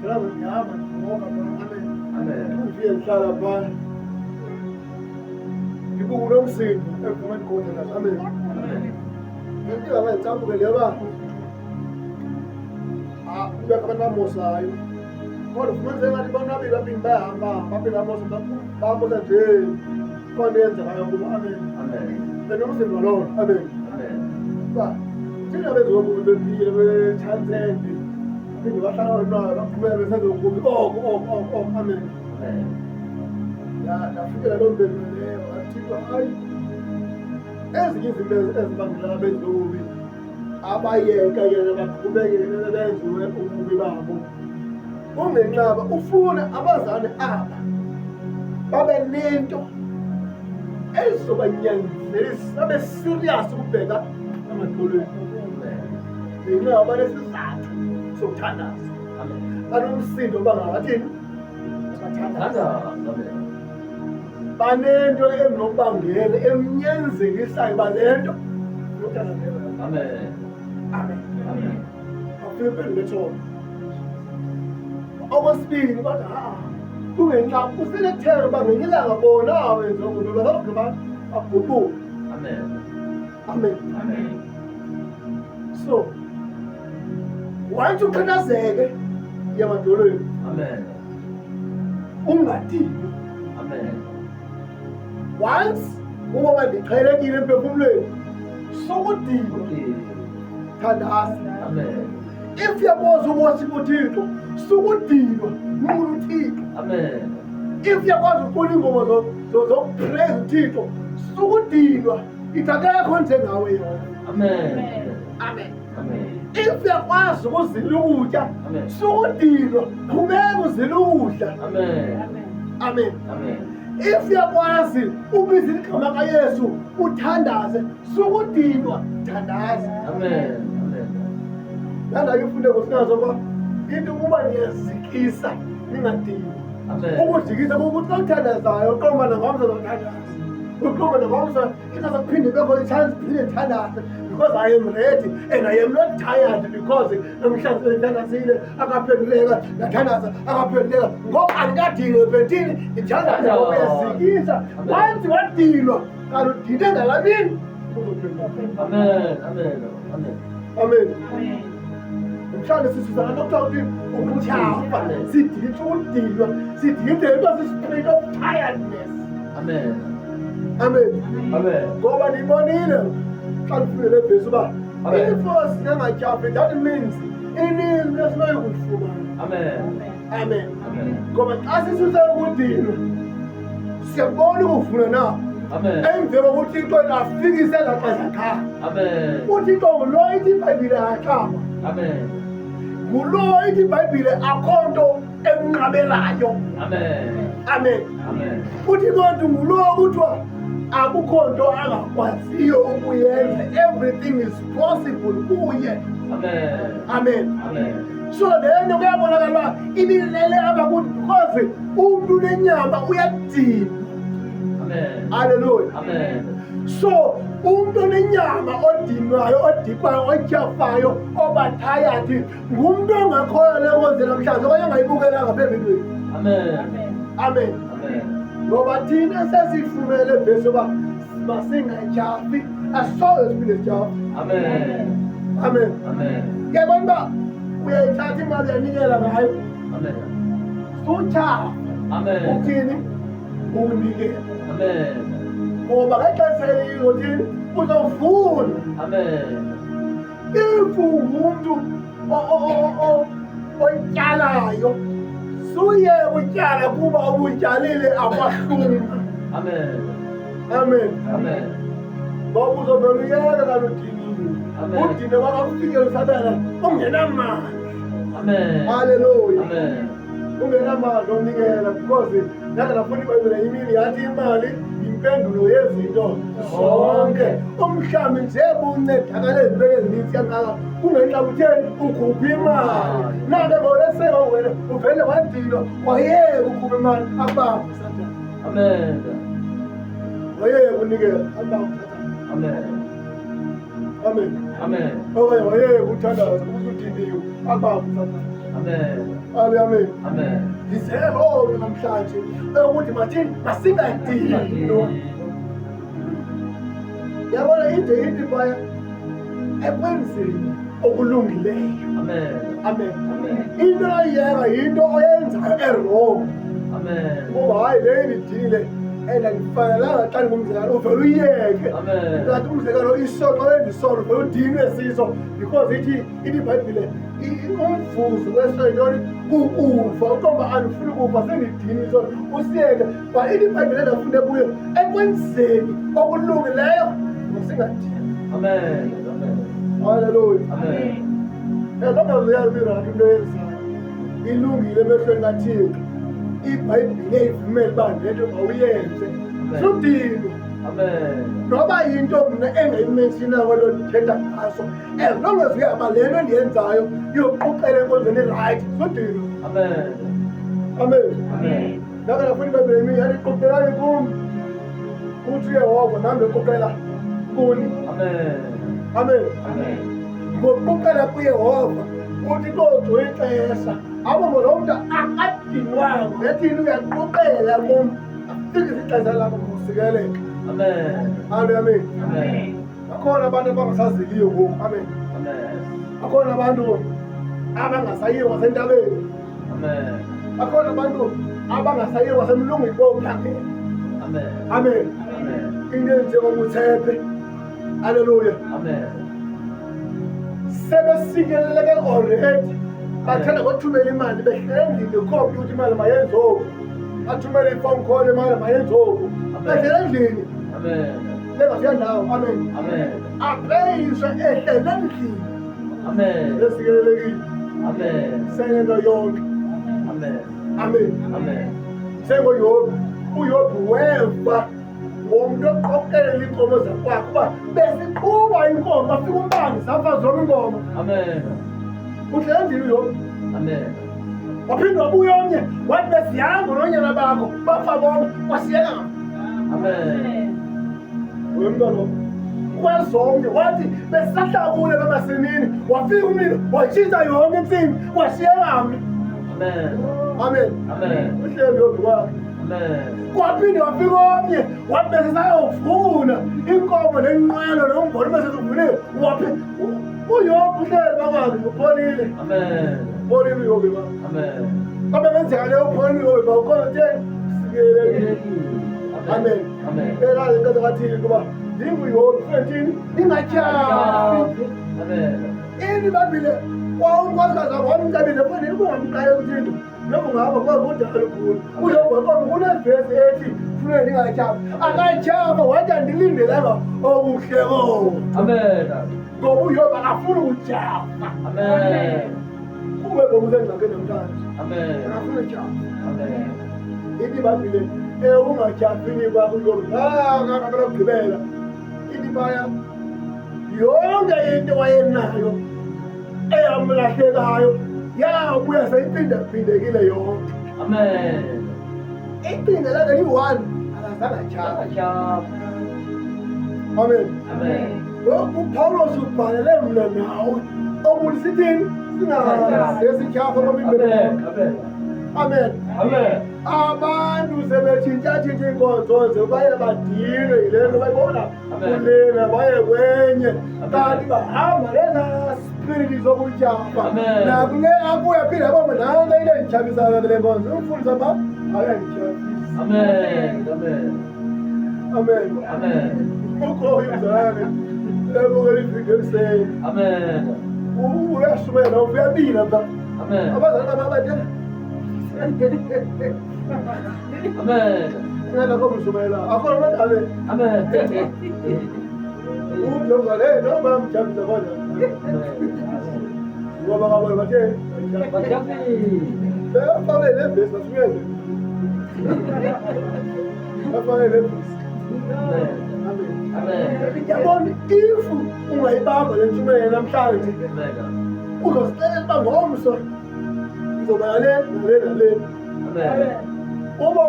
Ngilaba ngiyahamba ngibonga amen. Amen. Ngifike ngihlala phansi. Ngibuka nomsindo ephumeni khona la. Amen. Amen. Ngifike ngayithambuke leba. Kuya abantu bamosayo. Kodwa fumanise ngathi bonwabile abini bayahamba, baphinde bamosa nje. Konke yenzekayo kubo. Amen. Amen. Benomsindo lo. Amen. Amen. Ba thina bezokuba bempile bethansende. Phinde bahlala nayo baqhubeka besenzokubi. Amen. Amen. Nafikela lo mbhelo leyo athixo hayi ezinye izinto ezibangela benzobi abayeka yena baqhubekele benziwe ububi babo ungenqaba ufuna abazali aba babe nento ezizobanyanzelisa babe serious ukubheka amadolweni ngenxa banesizathu sokuthandaza banomsindo bangathini bathandaza banento enokubangela emnyanzelisayo balento Amen. amen Amen. afike letho okwesibili bathi kungenxa uselethele bangenyelanga bona awenza ukuthi bazawugqiba abhubhuke Amen. amen Amen. so wathi ukhathazeke yamadolweni Amen. ungadini Amen. once uba ndiqhelekile emphefumulweni sokudinwa thandaza Amen. if yakwazi ukwasipha uthixo sukudinwa nqula uthixo Amen. if yakwazi uqula ingoma zokupraise uthixo sukudinwa itakekho njengawe yona Amen. amen Amen. if yakwazi ukuzila ukutya Amen. sukudinwa qhubeka uzila ukudla Amen. amen Amen. if yakwazi ubiza igama kayesu uthandaze sukudinwa thandaza Amen. Amen. nandake imfuneko sinazo ba into ukuba niyazikisa ningadinwa Amen. ukuzikisa kukuthi xa uthandazayo uqomba nangomso zothandaza uqomba nangomso ingazakuphinde bekho i-chance phinde ndithandaze because I am ready and I am not tired because namhlanje ndithandazile akaphenduleka ndathandaza akaphenduleka ngoba andikadinwe phethini ndithandaza ukuyazikisa once wadinwa kanti udine ngalamini Amen. Amen. Amen. amen mhlawumbe sisizana nokuthiwa ukuthi ukutyhafa sidinga ukudinwa sidinga into si-spirit of tiredness Amen. amen Amen. ngoba ndiyibonile xa ndifundele ebhesi uba Amen. if singangatyhafi that means ininzi lesinoye kulifumana Amen. amen Amen. ngoba xa sisuse ukudinwa siyakubona ukuvuna na Amen. emveni kokuthi ixo afikise laxesha qha Amen. uthixo ngulo ithi ibhayibhile ayaxama Amen. ngulo ithi ibhayibhile akho nto emnqabelayo Amen. amen Amen. uthi konke ngulo kuthiwa akukho nto angakwaziyo ukuyenza everything is possible kuye Amen. amen Amen. so lento kuyabonakala uba ibilele apha kuthi because umntu nenyama uyadinwa Amen. halleluya Amen. so umntu onenyama odinwayo odikwayo otyhafayo obathayati ngumntu ongakhoyo lekoze namhlanje okanye ongayibukelanga apha evilweni Amen. amen Amen. ngoba thina sesiyifumele ebhesi uba masingatyhafi asoze siphinde sityhafa Amen. amen Amen. yabona uba uyayithatha imali yanikela ngayo Amen. sutyhafa Amen. uthini ukunikela Amen. ngoba ngexesha elingothini uzawuvuna Amen. if ungumntu otyalayo suye utyala kuba ubutyalile akwahluma Amen. amen Amen. ngoba uzovela uyela kanti udinile Amen. udine kwakakufikela usabela ungenamali Amen. halleluya Amen. ungenamali onikela because ndake ndafunda ibhayibhile imini yathi imali yimpendulo yezinto zonke umhlawumbi nje buncedakala ezintweni ezininzi kangaka kungenxa kutheni ukhupha imali nake ngoleseka wena uvele wadinwa wayeka ukhupha imali akubamba satana Amen. wayeka unikela akubamba satana Amen. amen Amen. okanye wayeka uthandaza ukuthi udiniwe akubamba satana Amen. Amen. Amen. Ngizele loo namhlanje ukuthi mathini masingadinwa. Yabona into phaya ekwenzeni okulungileyo. Amen. Amen. Amen. Into oyiyeka yinto oyenzayo errong. Amen. Ngoba hayi le ngidile and angifanelanga xa ngumzekelo uvele uyiyeke. Amen. Kanti umzekelo isono wenza isono uvele udinwe siso because ithi iBhayibhile umvuzo wesentoni kukufa uqomba andifuni ukufa sengidini isono usiyeke but iBhayibhile endafunde kuyo ekwenzeni okulungileyo masingadini. Amen. Hallelujah. Amen. Noma uyabira into yenzayo ilungile emehlweni kaThixo. iBhayibhile ivumela uba lento mawuyenze sudinwe. Amen. Noba yinto mna engayimenshina kwelo ndithetha ngaso as long as uyaba le nto endiyenzayo iyoquqela enkonzweni erayithi sudinwe. Amen. Amen. Amen. Ndake ndafuna iBhayibhile yami yathi quqelani kum uthi uYehova nami ndiquqela kuni. Amen. Amen. Amen. Ngokuqala kuYehova uthi kodwa ixesha abo lo mntu akadinwanga ngethini uyaquqela kum afikise ixesha lakho kusikeleka. Amen. Amen. Amen. Bakhona abantu abangasaziliyo ngoku. Amen. Amen. Bakhona abantu abangasayiyo kwasentabeni. Amen. Bakhona abantu abangasayiyo kwasemlungwini bokuphangela. Amen. Amen. Amen. Into enjengokuthephe. Hallelujah. Amen. Sebesikeleleke already. Bathanda ngothumela imali behlelendlini ukhombe ukuthi imali mayenze oku. Bathumele i-phone call imali mayenze oku. Behlelendlini. Amen. Bengafika ndawo. Amen. Amen. Apeyiswe ehlelendlini. Amen. Lesikelelekile. Amen. Sengento yonke. Amen. Amen. Amen. SengoYobi. uYobi weva ngomuntu oqokelela inkomo zakwakhe uba besiqhuba inkomo bafika umbani zafa zonke inkomo. Amen. Uhlelendlini uYobi. Amen. Waphinde wabuya omnye wathi besihamba nonyana bakho bafa bonke wasiyeka ngapha. Amen. Wemntwana kwezonke wathi besisahlakule bemasimini wafika umlilo watshisa yonke insimbi wasiyeka mna. Amen. Amen. Amen. Uhleli uYobi wakhe. Amen. Kwaphinde wafika omnye wathi besisayovuna inkomo nenqwelo nombholo besizivunile waphi uYobi uhleli bakwakhe upholile. Amen. Upholile uYobi wakhe. Amen. Kabe benzeka leyo upholile uYobi bawukhona utheni sikelelekile. Amen. Amen. Ekazi inkathi kathini kuba ndinguYobi futhini ndingatyafi. Amen. iBhayibhile kwaunkosikazi wakho wamcebile futhi ubungamqayi uThixo noma ungaba kwakudala ukhulu uYobi wakhona kunevesi ethi funeka ndingatyafi akatyhafa wathi andilindelanga okuhle kowo Amen. ngoba uYobi akafuni ukutyafa. Amen. Kube bokusengxakini namhlanje Amen. akafuni utyafa. Amen. iBhayibhile ungatyhafini kwakho uYobi akabela ukugqibela ithi phaya yonke into wayenayo eyamlahlekayo yabuya seyiphindaphindekile yonke. Amen. Iphinde lake liyi-one akazange atyhafa. Amen. Amen. Amen. Lokhu uPawulos ubhalele mna nawe okuthi sithini singasesityhafa kwamibili. Amen. Amen. Amen. Abantu sebetshintshatshintsha iinkonzo ze baye badinwe yile nto bayibona kulena baye kwenye kanti bahamba leza spiriti zokutyafa. Amen. Nakule akuya phinde abamba nanto into endityhafisayo kule nkonzo umfundisa ba ayandityhafisa. Amen. Amen. Amen. Amen. Ukhoyo mzalwane ebukela ividiyo ekuseni Amen. uyashumayela uyabila mna Amen. abazali baba bathe Amen. ngena komshumayela akhona abantu abe Amen. umzali noma mjabisa kodwa ngoba kabona bathe bafake le vesi basukele bafake le vesi. Amen. Yabona if ungayibamba le ntshumayelo namhlanje Amen. uzosixelela uba ngomso ngizoba nale nale nale. Amen. Uma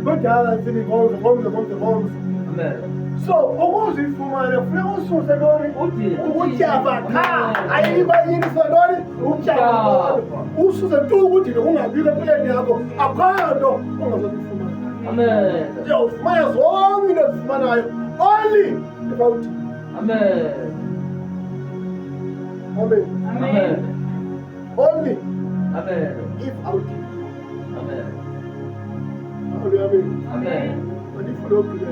kudala sithi ngomso. Amen. So ukuzifumana funeka ususe ntoni ubutyaba qha ayibayinisa ntoni ubutyaba ususe tu ukuthi kungabikho empilweni yakho akho nto ongazozifumana. Amen. Uzawufumana zonke into ezifumanayo only about Amen. Amen. Amen. Only Amen. if out. Amen. Amen. Amen. But if you don't